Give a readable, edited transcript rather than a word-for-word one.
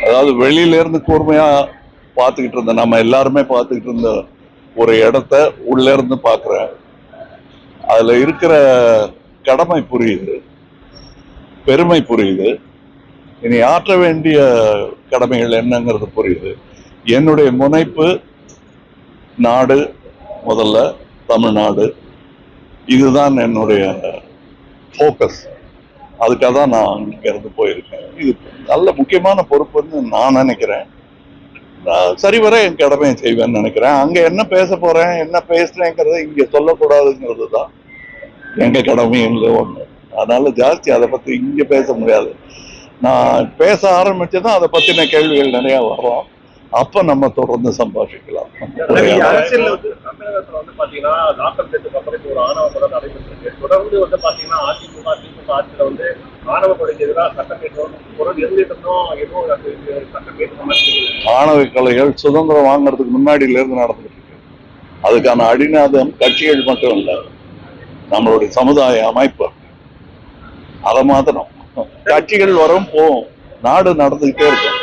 அதாவது வெளியில இருந்து கூர்மையா பார்த்துக்கிட்டு இருந்த நம்ம எல்லாருமே பார்த்துக்கிட்டு இருந்த ஒரு இடத்த உள்ள இருந்து பார்க்கிறேன். அதுல இருக்கிற கடமை புரியுது, பெருமை புரியுது, இனி ஆற்ற வேண்டிய கடமைகள் என்னங்கிறது புரியுது. என்னுடைய முனைப்பு நாடு, முதல்ல தமிழ்நாடு, இதுதான் என்னுடைய ஃபோக்கஸ். அதுக்காக தான் நான் இங்க இருந்து போயிருக்கேன். இது நல்ல முக்கியமான பொறுப்புன்னு நான் நினைக்கிறேன். சரிவர என் கடமையை செய்வேன்னு நினைக்கிறேன். அங்க என்ன பேச போறேன், என்ன பேசுறேங்கிறத இங்க சொல்லக்கூடாதுங்கிறது தான் எங்க கடமையும் ஒண்ணு. அதனால ஜாஸ்தி அதை பத்தி இங்க பேச முடியாது. நான் பேச ஆரம்பிச்சதும் அதை பத்தின கேள்விகள் நிறைய வரும். அப்ப நம்ம தொடர்ந்து சம்பாஷிக்கலாம். அரசியல் தமிழகத்துல வந்து பாத்தீங்கன்னா தாக்கல் செய்ததுக்கு அப்புறம் ஒரு ஆணவ கொலை நடைபெற்றிருக்கு. தொடர்ந்து வந்து பாத்தீங்கன்னா அதிமுக திமுக ஆட்சியில வந்து ஆணவ கொலைக்கு எதிராக சட்டம் கேட்கணும் எதுவும் சட்டம் கேட்க மாதிரி. ஆணவ கொலைகள் சுதந்திரம் வாங்குறதுக்கு முன்னாடியில இருந்து நடந்துட்டு இருக்கு. அதுக்கான அடிநாதம் கட்சிகள் மட்டும் இல்ல, நம்மளுடைய சமுதாய அமைப்பு. அதை மாத்திரம் கட்சிகள் வரும் போகும், நாடு நடந்துகிட்டே இருக்கும்.